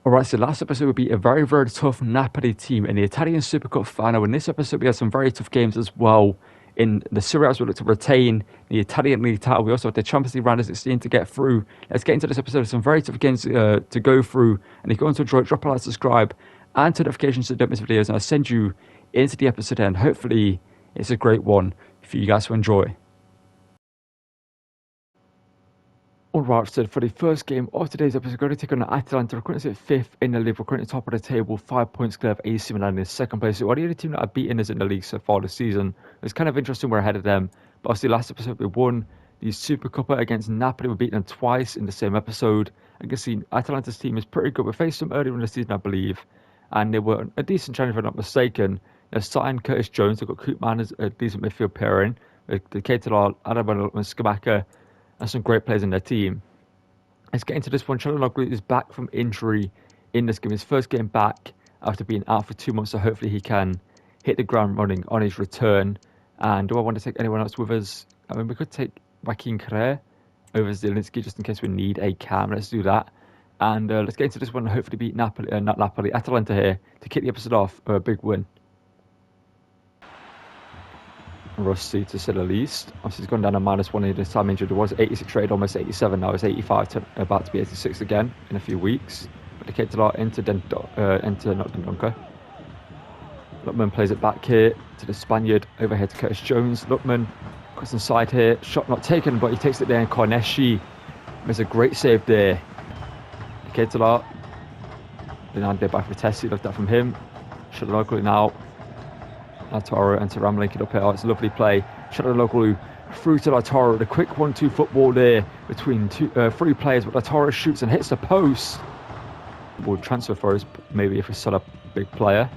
Alright, so last episode would be a very, very tough Napoli team in the Italian Super Cup final. In this episode, we have some very tough games as well. In the Serie A, we look to retain the Italian league title. We also have the Champions League round of 16 to get through. Let's get into this episode. Some very tough games to go through. And if you want to enjoy it, drop a like, subscribe, and turn notifications so you don't miss videos. And I'll send you into the episode, and hopefully it's a great one for you guys to enjoy. Alright, so for the first game of today's episode, we're going to take on Atalanta. We're currently at 5th in the league. We're currently top of the table, 5 points clear of AC Milan in second place. So the only team that I've beaten is in the league so far this season. It's kind of interesting we're ahead of them. But obviously last episode we won the Super Cup against Napoli. We beat them twice in the same episode. I can see Atalanta's team is pretty good. We faced them earlier in the season, I believe. And they were a decent challenge if I'm not mistaken. They've signed Curtis Jones. They've got Koopman as a decent midfield pairing. The Ketelar, Adam and Skabaka, and some great players in their team. Let's get into this one. Çalhanoğlu is back from injury in this game. His first game back after being out for 2 months, so hopefully he can hit the ground running on his return. And do I want to take anyone else with us? I mean, we could take Joaquin Correa over Zielinski just in case we need a cam. Let's do that. And let's get into this one and hopefully beat Atalanta here to kick the episode off for a big win. Rusty to say the least. Obviously he's gone down to -1 in his time injured. It was 86 rated, almost 87. Now it's 85, about to be 86 again in a few weeks. But the Ketelar into not Dendonka. Lukman plays it back here to the Spaniard, over here to Curtis Jones. Lukman cuts inside here, shot not taken, but he takes it there, and Cornesci makes a great save there. The Ketelar, then there by Fratesi, looked at from him. Çalhanoğlu now. Lautaro and Thuram linking up here. Oh, it's a lovely play. Çalhanoğlu through to Lautaro. The quick 1-2 football there between three players. But Lautaro shoots and hits the post. We'll transfer for us, maybe if we sell a big player.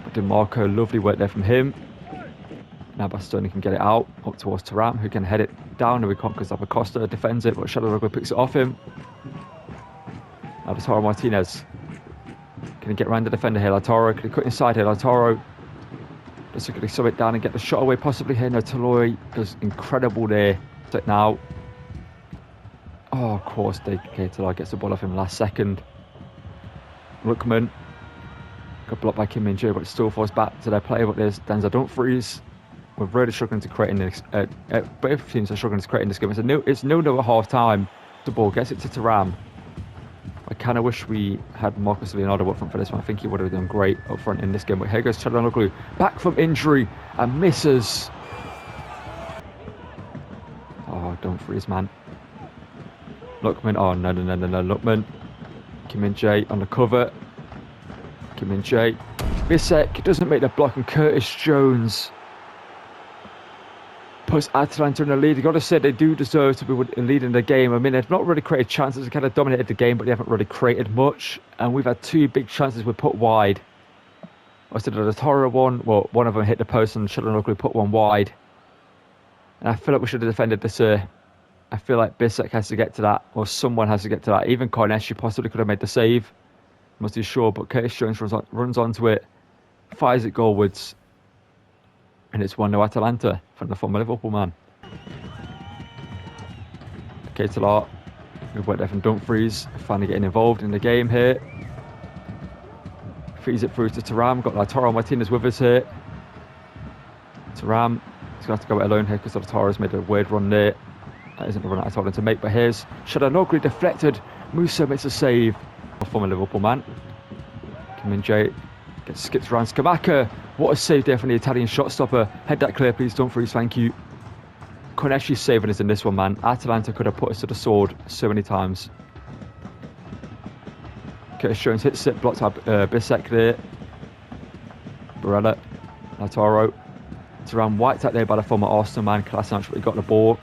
But DeMarco, lovely work there from him. Now Bastoni can get it out up towards Thuram, who can head it down. And we can't because Acosta defends it, but Çalhanoğlu picks it off him. Now Lautaro Martinez. Can he get around the defender here? Lautaro, can he cut inside here? Lautaro just going to sub it down and get the shot away possibly here. No, Toloi does incredible there. Take now. Oh, of course, Toloi gets the ball off him last second. Lukman got blocked by Kim Min-jae, but still forced back to their player. But there's Denzel Dumfries. We're really struggling to create in this. Both teams are struggling to create in this game. It's 0-0 at half time. The ball gets it to Thuram. I kind of wish we had Marcus Leonardo up front for this one. I think he would have done great up front in this game. But here goes Çalhanoğlu, back from injury and misses. Oh, don't freeze, man. Lukman, oh, no. Lukman. Kim Min-jae on the cover. Kim Min-jae. Bisek doesn't make the block, and Curtis Jones puts Atalanta in the lead. You've got to say they do deserve to be leading the game. I mean, they've not really created chances. They kind of dominated the game, but they haven't really created much. And we've had 2 big chances we put wide. I said the Toro one. Well, one of them hit the post and Çalhanoğlu put one wide. And I feel like we should have defended this. I feel like Bisek has to get to that, or someone has to get to that. Even Cornesci possibly could have made the save. I'm not too sure, but Curtis Jones runs onto it, fires it goalwards. And it's 1-0 Atalanta from the former Liverpool man. Ketelar, we've worked there from Dumfries, finally getting involved in the game here. Feeds it through to Thuram, got Lautaro Martinez with us here. Thuram, he's going to have to go it alone here because Lautaro's made a weird run there. That isn't the run I told him to make, but here's Çalhanoğlu deflected. Musa makes a save. Former Liverpool man. Kim Min-jae skips around Skabaka. What a save there from the Italian shot stopper. Head that clear, please. Dumfries, thank you. Cornesci's saving us in this one, man. Atalanta could have put us to the sword so many times. Curtis Jones hits it, blocked up Bisek there. Barella, Lautaro. Thuram wiped out there by the former Arsenal man. Kolasinac, but he got the ball.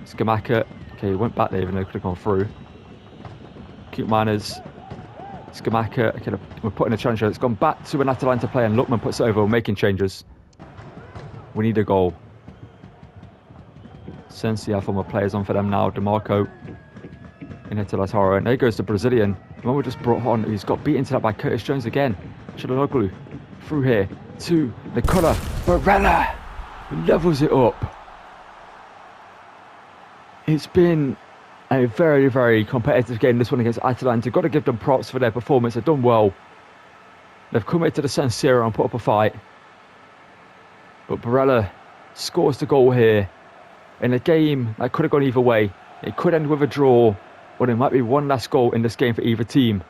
Skabaka. Okay, he went back there even though he could have gone through. Cute manners. Skabaka, okay, we're putting a challenge. It's gone back to an Atalanta player, and Lukman puts it over. We're making changes. We need a goal. Sensi, our former players on for them now. DeMarco in here to Lautaro, and there goes the Brazilian. The one we just brought on, he's got beaten to that by Curtis Jones again. Çalhanoğlu through here to Nicola Barella, who levels it up. It's been A very, very competitive game, this one against Atalanta. Got to give them props for their performance. They've done well. They've come into the San Siro and put up a fight. But Barella scores the goal here in a game that could have gone either way. It could end with a draw, or there might be one last goal in this game for either team.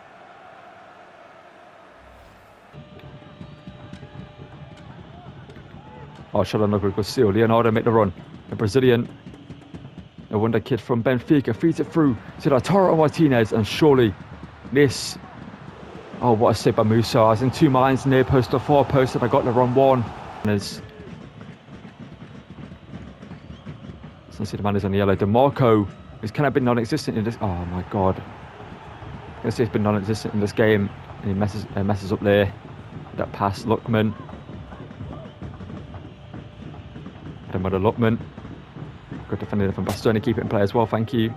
Oh, Shalanoglu goes seal. Leonardo make the run. The Brazilian, a wonder kid from Benfica, feeds it through to Lautaro Martinez, and surely this... Oh, what a save by Musa. I was in two minds, near post or far post, and I got the wrong one. Let's see, the man is on the yellow. DeMarco has kind of been non-existent in this... Oh, my God. I guess he's been non-existent in this game, and he messes up there. That pass, Lookman. Another Lookman. Good defending from Bastoni, keep it in play as well, thank you.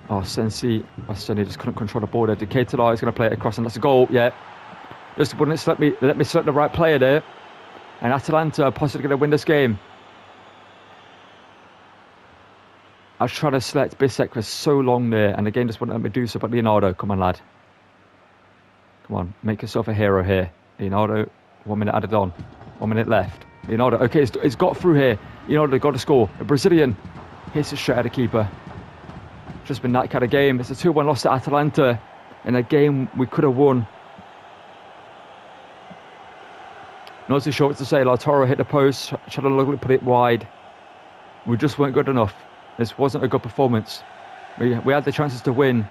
Oh, Sensi. Bastoni just couldn't control the ball there. Decatur is going to play it across, and that's a goal, yeah. Just wouldn't let me select the right player there. And Atalanta are possibly going to win this game. I was trying to select Bisek for so long there, and the game just wouldn't let me do so. But Leonardo, come on, lad. Come on, make yourself a hero here. Leonardo, 1 minute added on. 1 minute left. Leonardo, okay, it's got through here. Leonardo got to score. The Brazilian hits it straight at the keeper. Just been that kind of game. It's a 2-1 loss to Atalanta in a game we could have won. Not too sure what to say. Lautaro hit the post. Shalanoglu put it wide. We just weren't good enough. This wasn't a good performance. We had the chances to win,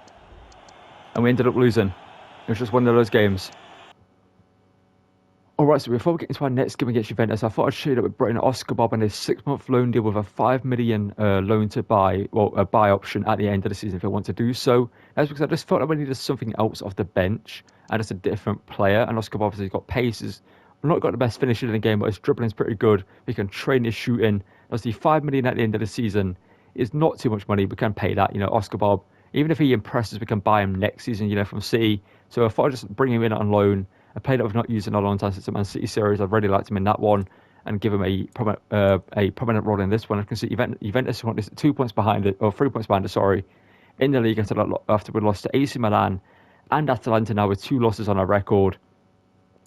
and we ended up losing. It was just one of those games. Alright, so before we get into our next game against Juventus, I thought I'd show you that we're bringing Oscar Bob on a 6-month loan deal with a 5 million loan to buy, well, a buy option at the end of the season if I want to do so. That's because I just felt like we needed something else off the bench, and it's a different player. And Oscar Bob obviously got paces. We've not got the best finisher in the game, but his dribbling's pretty good. We can train his shooting. Obviously, 5 million at the end of the season is not too much money. We can pay that, you know, Oscar Bob. Even if he impresses, we can buy him next season, you know, from City. So I thought I'd just bring him in on loan. A player that we've not used in a long time since the Man City series. I've really liked him in that one, and give him a prominent role in this one. I can see Juventus want this 2 points behind it, or 3 points behind it, sorry, in the league after we lost to AC Milan and Atalanta now with 2 losses on our record.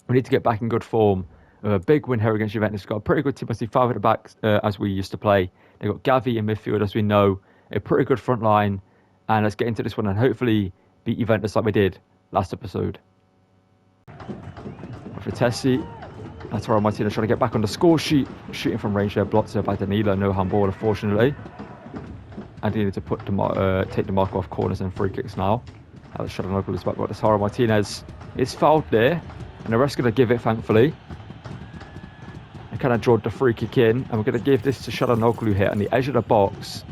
We need to get back in good form. A big win here against Juventus. We've got a pretty good team. I see 5 at the back as we used to play. They've got Gavi in midfield, as we know. A pretty good front line. And let's get into this one and hopefully beat Juventus like we did last episode. Vitesse, Lautaro Martinez trying to get back on the score sheet, shooting from range there, blocked by Danilo, no handball unfortunately. And he needs to take DeMarco off corners and free kicks now. Shalanoglu is back, but Lautaro Martinez is fouled there, and the rest going to give it thankfully. And kind of drawed the free kick in, and we're going to give this to Shalanoglu here on the edge of the box.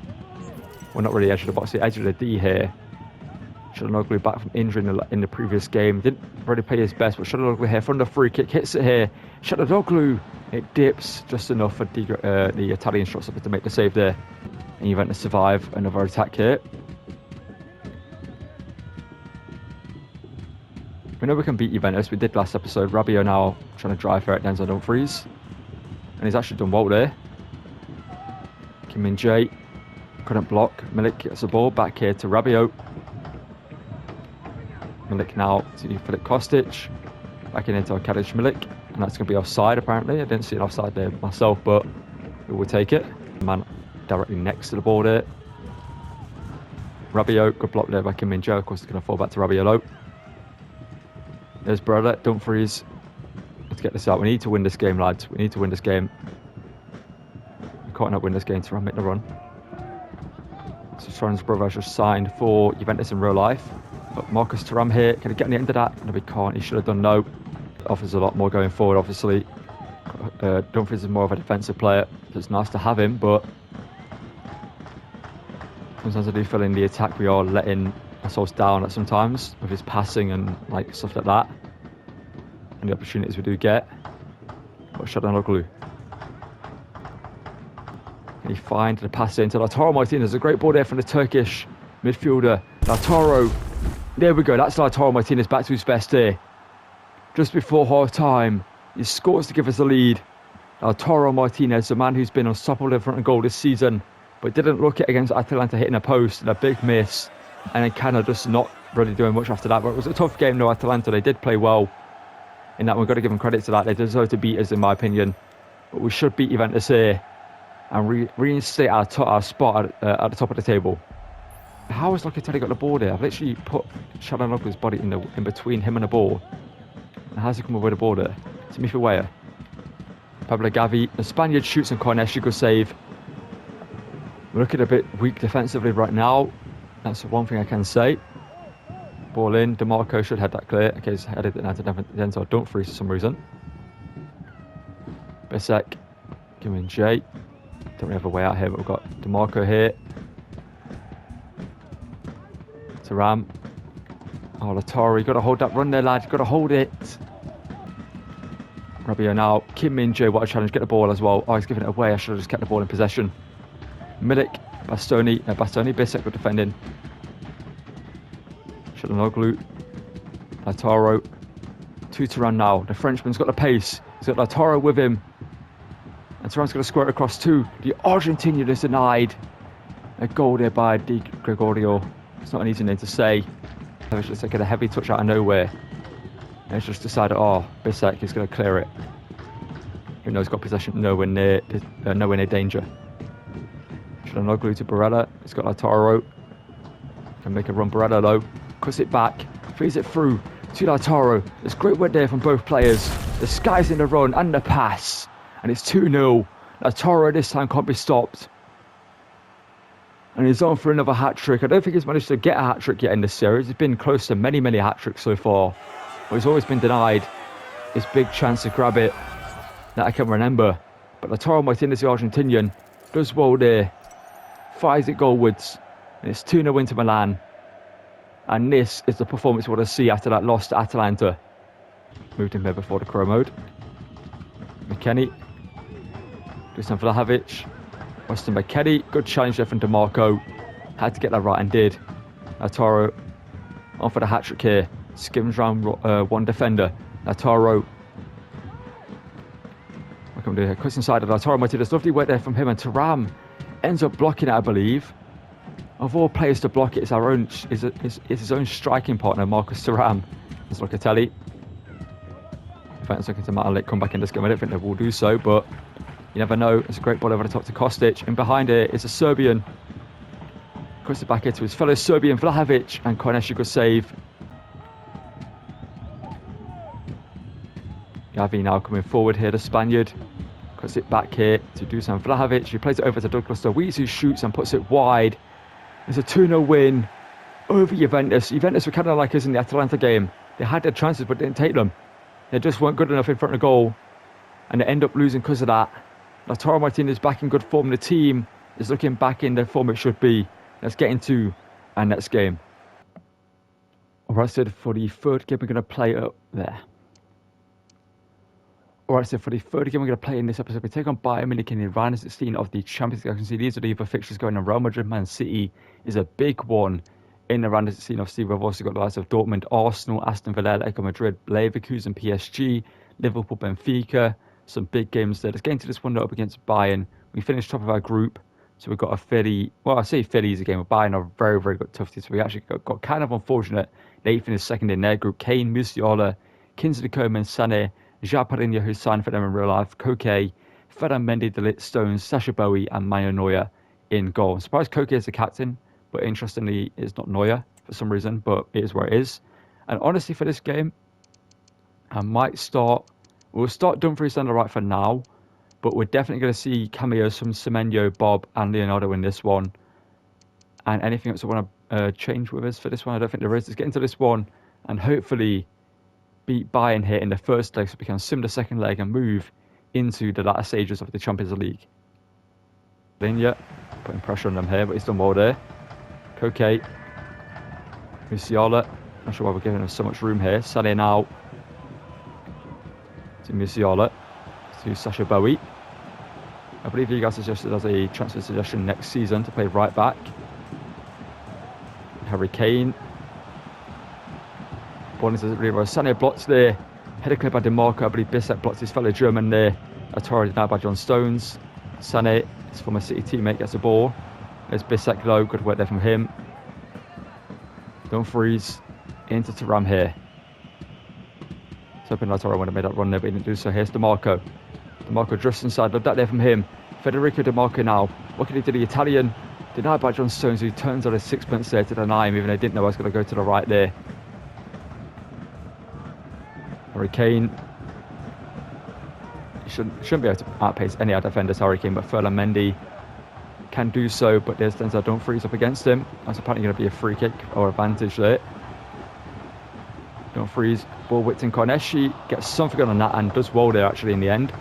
Well, not really the edge of the box, the edge of the D here. Shalanoglu back from injury in the previous game. Didn't really play his best, but Shalanoglu here from the free kick. Hits it here. Shalanoglu, it dips just enough for the Italian shot stopper to make the save there. And Juventus survive another attack here. We know we can beat Juventus. We did last episode. Rabiot now trying to drive for it. Denzel Dumfries. And he's actually done well there. Kim Min-jae couldn't block. Milik gets the ball back here to Rabiot. Milik now to Filip Kostic, back into Arkadiusz Milik, and that's going to be offside apparently. I didn't see an offside there myself, but we will take it. Man directly next to the ball there. Rabiot, good block there by Kim Min-jae. Of course, it's going to fall back to Rabiot. There's Barella, Dumfries. Let's get this out. We need to win this game, lads. We need to win this game. We can't not win this game to make the run. So Thuram's brother has just signed for Juventus in real life. But Marcus Thuram here, can he get on the end of that? No, we can't. He should have done no. Offers a lot more going forward, obviously. Dumfries is more of a defensive player, so it's nice to have him, but sometimes I do feel in the attack we are letting ourselves down at sometimes with his passing and like stuff like that. And the opportunities we do get. But Shalanoglu. Can he find the pass into Lautaro Martinez? A great ball there from the Turkish midfielder. Lautaro. There we go, that's Lautaro Martinez back to his best here. Just before half time, he scores to give us the lead. Lautaro Martinez, the man who's been unstoppable in front of goal this season. but didn't look it against Atalanta hitting a post and a big miss, and then kind of just not really doing much after that. But it was a tough game, though. Atalanta, they did play well in that. We've got to give them credit to that. They deserve to beat us, in my opinion. But we should beat Juventus here and reinstate our spot at the top of the table. How has Locatelli got the ball there? I've literally put Çalhanoğlu's body in between him and the ball. And how's he come away with the ball there? Timothy Weah. Pablo Gavi. The Spaniard shoots and Cornesh. Good save. We're looking a bit weak defensively right now. That's one thing I can say. Ball in. DeMarco should head that clear. Okay, he's headed it now to Denzel. Don't freeze for some reason. Bisek. Give him Jay. Don't really have a way out here, but we've got DeMarco here. Thuram. Oh, Lautaro, you got to hold that run there, lad. You got to hold it. Rabiot now. Kim Min-jae, what a challenge. Get the ball as well. Oh, he's giving it away. I should have just kept the ball in possession. Milik, Bastoni, Bisek with defending. Çalhanoğlu, Lautaro. Two to run now. The Frenchman's got the pace. He's got Lautaro with him. And Thuram's going to square it across two. The Argentinian is denied. A goal there by Di Gregorio. It's not an easy name to say. It's just like a heavy touch out of nowhere. And it's just decided, oh, Bisek is going to clear it. Even though he's got possession nowhere near danger. Çalhanoğlu to Barella. He's got Lautaro. Can make a run. Barella low. Cuts it back. Feeds it through to Lautaro. There's great work there from both players. The sky's in the run and the pass. And it's 2-0. Lautaro this time can't be stopped. And he's on for another hat-trick. I don't think he's managed to get a hat-trick yet in this series. He's been close to many, many hat-tricks so far. But he's always been denied his big chance to grab it that I can remember. But Lautaro Martinez, the Argentinian, does well there. Fires it goalwards. And it's 2-0 into Milan. And this is the performance we want to see after that loss to Atalanta. Moved him there before the career mode. McKennie. Dusan Vlahovic. Weston McKennie, good challenge there from DeMarco. Had to get that right and did. Lautaro on for the hat-trick here. Skims round one defender. Lautaro. What can we do here? Cuts inside of Lautaro Martinez. Lovely work there from him, and Thuram ends up blocking it, I believe. Of all players to block it, it's his own striking partner, Marcus Thuram. There's Locatelli. Defense looking to Malik come back in this game. I don't think they will do so, but you never know. It's a great ball over the top to Kostic. And behind it is a Serbian. Cuts it back into his fellow Serbian, Vlahovic. And Cornesh, a good save. Gavi now coming forward here, the Spaniard. Cuts it back here to Dusan Vlahovic. He plays it over to Douglas Luiz, who shoots and puts it wide. It's a 2-0 win over Juventus. Juventus were kind of like us in the Atalanta game. They had their chances but didn't take them. They just weren't good enough in front of goal. And they end up losing because of that. Lautaro Martinez back in good form. The team is looking back in the form it should be. Let's get into our next game. Alright, so for the third game we're going to play up there. Alright, so for the third game we're going to play in this episode, we take on Bayern Munich in the round of 16 of the Champions League. I can see these are the other fixtures going on. Real Madrid, Man City is a big one in the round of 16. Obviously, we've also got the likes of Dortmund, Arsenal, Aston Villa, Atletico Madrid, Leverkusen, PSG, Liverpool, Benfica. Some big games there. Let's get into this one up against Bayern. We finished top of our group, so we've got a fairly, well, I say fairly easy game, but Bayern are very, very good tough team. So we actually got kind of unfortunate. They finished second in their group. Kane, Musiala, Kingsley Coman, Sané, Japarinha, who signed for them in real life, Koke, Ferran Mendy, De Ligt, Stones, Sacha Boey, and Manuel Neuer in goal. I'm surprised Koke is the captain, but interestingly, it's not Neuer for some reason, but it is where it is. And honestly, for this game, I might start. We'll start Dumfries on the right for now, but we're definitely going to see cameos from Semenyo, Bob, and Leonardo in this one. And anything else I want to change with us for this one, I don't think there is. Let's get into this one and hopefully beat Bayern here in the first leg so we can sim the second leg and move into the latter stages of the Champions League. Linya, putting pressure on them here, but he's done well there. Koke, Musiala, not sure why we're giving him so much room here. Sané now to Musiala, to Sacha Boey. I believe you guys suggested as a transfer suggestion next season to play right back. Harry Kane. Ball into the rear. Sané blocks there. Header cleared by DeMarco. I believe Bisek blocked his fellow German there. Lautaro denied by John Stones. Sané, his former City teammate, gets the ball. There's Bissek low, good work there from him. Don't freeze. Into Thuram here. Hoping Lautaro would have made that run there, but he didn't do so. Here's DiMarco. DiMarco drifts inside. Love that there from him. Federico DiMarco now. What can he do? The Italian. Denied by John Stones, who turns on his sixpence there to deny him, even though he didn't know I was going to go to the right there. Harry Kane. He shouldn't be able to outpace any other defenders, Harry Kane, but Ferland Mendy can do so, but there's Denzel Dumfries up against him. That's apparently going to be a free kick or advantage there. Dumfries, ball whipped in. Corneshi gets something on that and does well there actually in the end.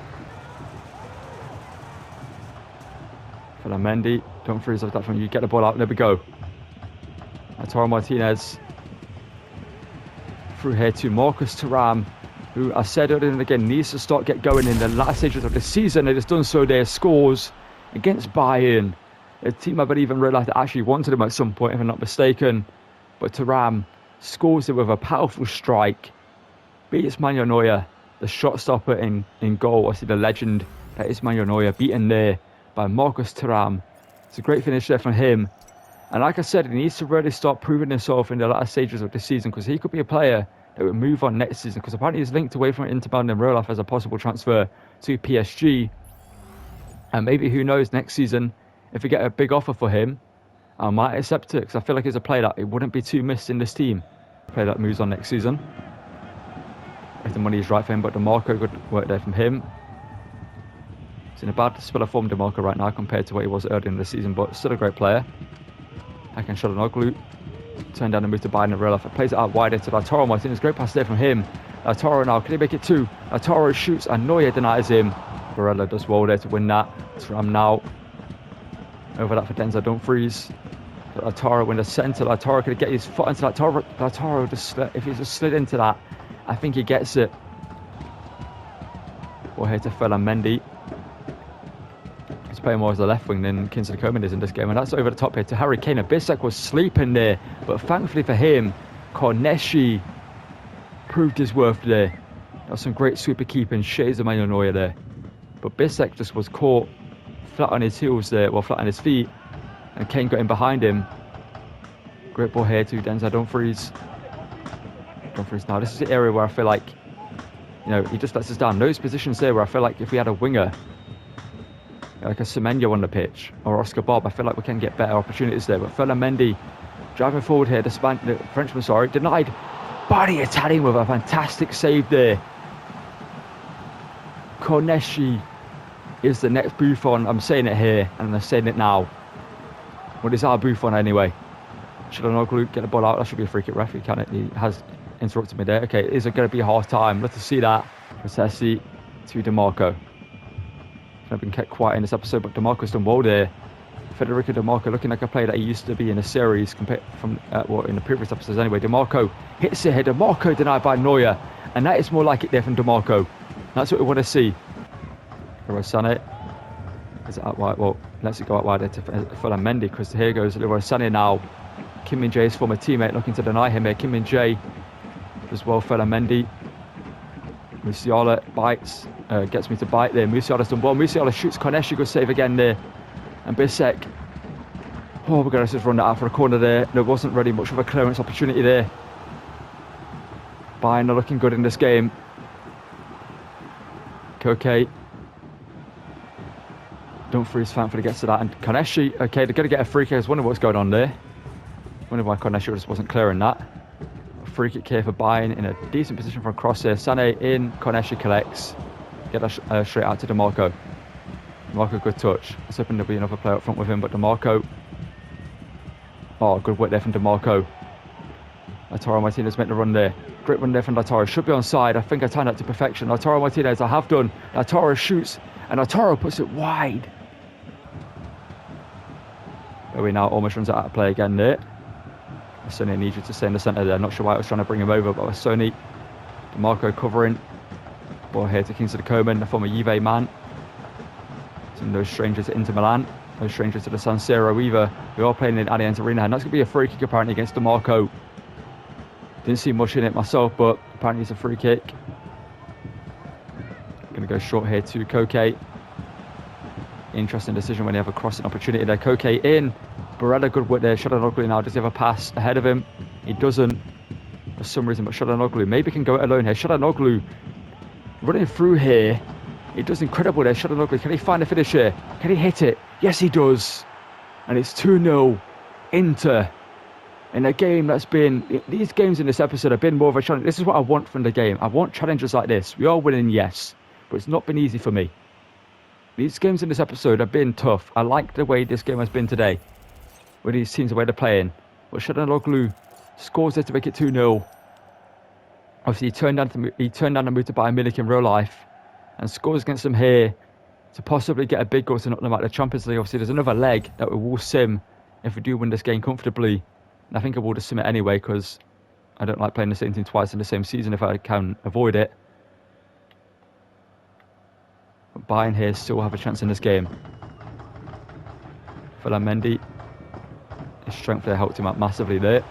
Ferland Mendy, Dumfries like that from you. Get the ball out, there we go. Lautaro Martinez through here to Marcus Thuram, who I said earlier and again needs to get going in the last stages of the season. It has done so there, scores against Bayern, a team I believe in real life that actually wanted him at some point if I'm not mistaken. But Thuram scores it with a powerful strike, beats Manuel Neuer, the shot stopper in goal. I see the legend that is Manuel Neuer, beaten there by Marcus Thuram. It's a great finish there from him. And like I said, he needs to really start proving himself in the last stages of the season, because he could be a player that would move on next season, because apparently he's linked away from Inter Milan in real life as a possible transfer to PSG. And maybe, who knows, next season, if we get a big offer for him, I might accept it, because I feel like he's a player that it wouldn't be too missed in this team. A player that moves on next season, if the money is right for him. But DiMarco, good work there from him. He's in a bad spell of form, DiMarco, right now compared to what he was earlier in the season, but still a great player. Hakan Çalhanoğlu, turn down and move to Bayern in real life. Plays it out wider to Lautaro Martinez. Great pass there from him. Lautaro now, can he make it two? Lautaro shoots and Neuer denies him. Barella does well there to win that. Thuram now. Over that for Denzel Dumfries. Lautaro in the centre. Lautaro, could he get his foot into that? Lautaro just, if he just slid into that, I think he gets it. We'll head to Ferland Mendy. He's playing more as the left wing than Kingsley Coman is in this game, and that's over the top here to Harry Kane. Bissek was sleeping there, but thankfully for him, Corneshi proved his worth there. That was some great sweeper keeping, shades of Manuel Neuer there. But Bissek just was caught flat on his heels there, well, flat on his feet, and Kane got in behind him. Great ball here to Denzel Dumfries. Dumfries now, this is the area where I feel like, you know, he just lets us down. Those positions there where I feel like if we had a winger, like a Semenyo on the pitch, or Oscar Bob, I feel like we can get better opportunities there. But Ferland Mendy driving forward here, the Frenchman, denied by the Italian with a fantastic save there. Corneshi is the next Buffon. I'm saying it here, and I'm saying it now. Well, it's our Buffon anyway. Çalhanoğlu, get the ball out. That should be a free kick. Referee can it? He has interrupted me there. Okay, is it going to be half time? Let's see that. Processi to DiMarco. I've been kept quiet in this episode, but DiMarco's done well there. Federico DiMarco looking like a player that he used to be in a series compared from well, in the previous episodes anyway. DiMarco hits it here. DiMarco denied by Neuer, and that is more like it there from DiMarco. That's what we want to see. Leroy Sané. Is it out wide? Well, let's go out wide there to Ferland Mendy, because here goes Leroy Sané now. Kim Min-jae's former teammate looking to deny him here. Kim Min-jae as well. Ferland Mendy. Musiala bites, gets me to bite there. Musiala's done well. Musiala shoots. Corneshi, good save again there. And Bissek. Oh, we're going to just run that out for a corner there. There wasn't really much of a clearance opportunity there. Bayern are looking good in this game. Koke. Dumfries thankfully gets to that. And Corneshi, okay, they're going to get a free kick. I was wondering what's going on there. Wondering why Corneshi just wasn't clearing that. Free kick here for Bayern in a decent position for a cross here. Sané in, Corneshi collects. Get that straight out to DiMarco. DiMarco, good touch. I was hoping there'll be another player up front with him, but DiMarco. Oh, good work there from DiMarco. Lautaro Martinez made the run there. Great run there from Lautaro. Should be onside. I think I timed that to perfection. Lautaro Martinez, I have done. Lautaro shoots, and Lautaro puts it wide. But we now almost runs out of play again there. Sony needs you to stay in the centre there. Not sure why I was trying to bring him over, but with Sony. DiMarco covering. Ball here to Kingsley Coman, the former Juve man. It's no stranger to Inter Milan. No stranger to the San Siro either. We are playing in Allianz Arena, and that's going to be a free kick apparently against DiMarco. Didn't see much in it myself, but apparently it's a free kick. Going to go short here to Koke. Interesting decision when you have a crossing opportunity there. Koke in. Barella, good work there. Shalanoglu now, does he have a pass ahead of him? He doesn't for some reason, but Shalanoglu maybe can go it alone here. Shalanoglu running through here. He does incredible there. Shalanoglu, can he find a finish here? Can he hit it? Yes, he does. And it's 2-0 Inter. In a game that's been, these games in this episode have been more of a challenge. This is what I want from the game. I want challenges like this. We are winning, yes, but it's not been easy for me. These games in this episode have been tough. I like the way this game has been today, with these teams, the way they're playing. But Shalanoglu scores there to make it 2-0. Obviously, he turned down the move to Bayern Munich in real life and scores against them here to possibly get a big goal to knock them out of the Champions League. Obviously, there's another leg that we will sim if we do win this game comfortably. And I think I will just sim it anyway because I don't like playing the same team twice in the same season if I can avoid it. But Bayern here still have a chance in this game. Mendy, his strength there helped him out massively there.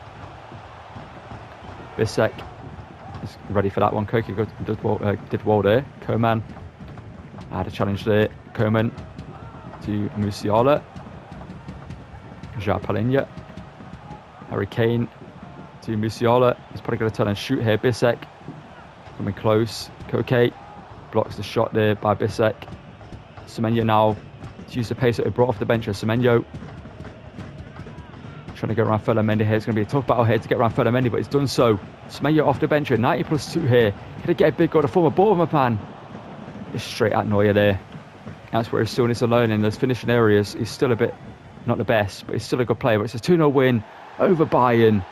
Bissek is ready for that one. Koki did well there. Koeman had a challenge there. Koeman to Musiala. Palhinha. Harry Kane to Musiala. He's probably going to turn and shoot here. Bissek coming close. Koke blocks the shot there by Bissek. Semenyo now to use the pace that he brought off the bench. Semenyo trying to get around Mendy here. It's going to be a tough battle here to get around Mendy, but he's done so. Semenyo off the bench here. 90+2 here. Can he get a big goal to form a Bournemouth man? It's straight at Neuer there. That's where he still needs to learn in those finishing areas. He's still a bit, not the best, but he's still a good player. But it's a 2-0 win over Bayern.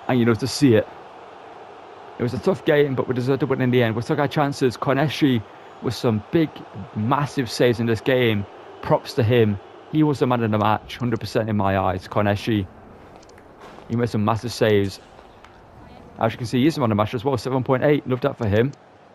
And you know, to see it. It was a tough game, but we deserved to win in the end. We took our chances. Koneshi with some big, massive saves in this game. Props to him. He was the man of the match, 100% in my eyes. Koneshi. He made some massive saves. As you can see, he's the man of the match as well. 7.8. Love that for him.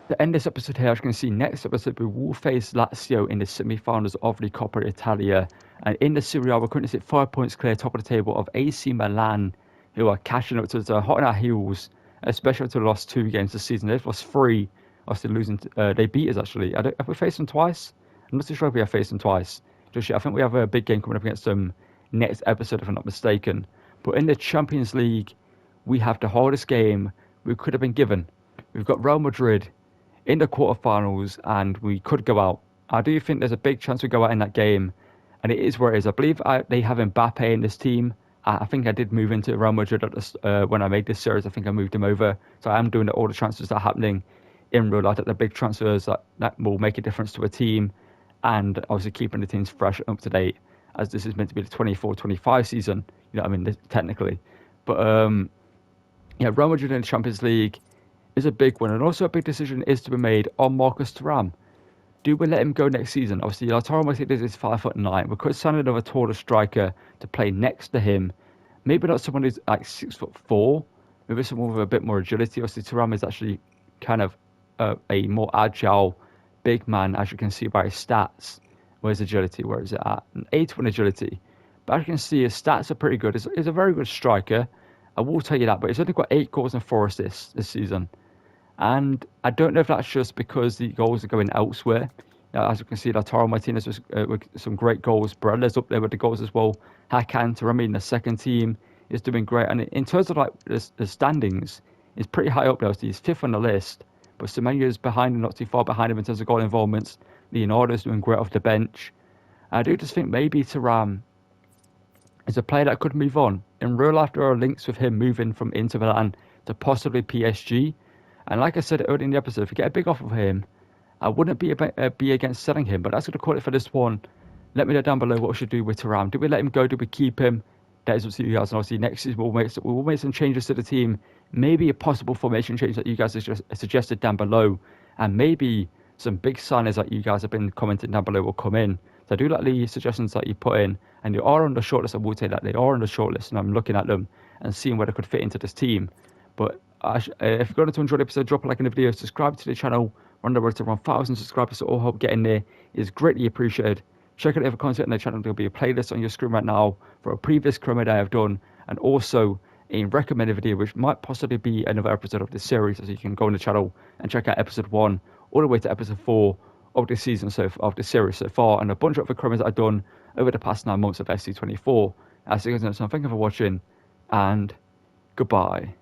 To end this episode here, as you can see, next episode we will face Lazio in the semi-finals of the Coppa Italia. And in the Serie A, we're currently sit 5 points clear, top of the table of AC Milan, who are cashing up to the hot on our heels, especially after the last 2 games this season. They've lost 3, obviously losing. They beat us actually. Have we faced them twice? I'm not too sure if we have faced them twice. Just yet. I think we have a big game coming up against them next episode, if I'm not mistaken. But in the Champions League, we have the hardest game we could have been given. We've got Real Madrid in the quarterfinals, and we could go out. I do think there's a big chance we go out in that game, and it is where it is. I believe they have Mbappe in this team. I think I did move into Real Madrid when I made this series. I think I moved him over. So I am doing all the transfers that are happening in real life, the big transfers that will make a difference to a team, and obviously keeping the teams fresh and up to date, as this is meant to be the 24-25 season. You know what I mean, technically. But yeah, Real Madrid in the Champions League is a big one, and also a big decision is to be made on Marcus Thuram. Do we let him go next season? Obviously, Lautaro Martinez is 5'9". We could sign another taller striker to play next to him. Maybe not someone who's like 6'4". Maybe someone with a bit more agility. Obviously, Thuram is actually kind of a more agile, big man, as you can see by his stats. Where's agility? Where is it at? An 81 agility. But as you can see, his stats are pretty good. He's a very good striker. I will tell you that. But he's only got 8 goals and 4 assists this season. And I don't know if that's just because the goals are going elsewhere. As you can see, Lautaro Martinez with some great goals. Barella's up there with the goals as well. Hakan Taremi in the second team is doing great. And in terms of like the standings, he's pretty high up there. He's 5th on the list. But Semenyo's behind him, not too far behind him in terms of goal involvements. Leonardo's doing great off the bench. I do just think maybe Thuram is a player that could move on. In real life, there are links with him moving from Inter Milan to possibly PSG. And like I said earlier in the episode, if we get a big offer for him, I wouldn't be against selling him. But that's going to call it for this one. Let me know down below what we should do with Thuram. Do we let him go? Do we keep him? That is up to you guys. And obviously next season we will make some changes to the team. Maybe a possible formation change that you guys have suggested down below. And maybe some big signings that you guys have been commenting down below will come in. So I do like the suggestions that you put in. And they are on the shortlist. I will say that they are on the shortlist. And I'm looking at them and seeing where they could fit into this team. But if you're going to enjoy the episode, drop a like in the video, subscribe to the channel. We're on the road to around 1,000 subscribers, so all help getting there is greatly appreciated. Check out the other content on the channel. There'll be a playlist on your screen right now for a previous career mode I have done, and also a recommended video, which might possibly be another episode of this series. So you can go on the channel and check out episode 1 all the way to episode 4 of this series so far, and a bunch of other career modes that I've done over the past 9 months of FC24. I'll see you guys next time. Thank you for watching, and goodbye.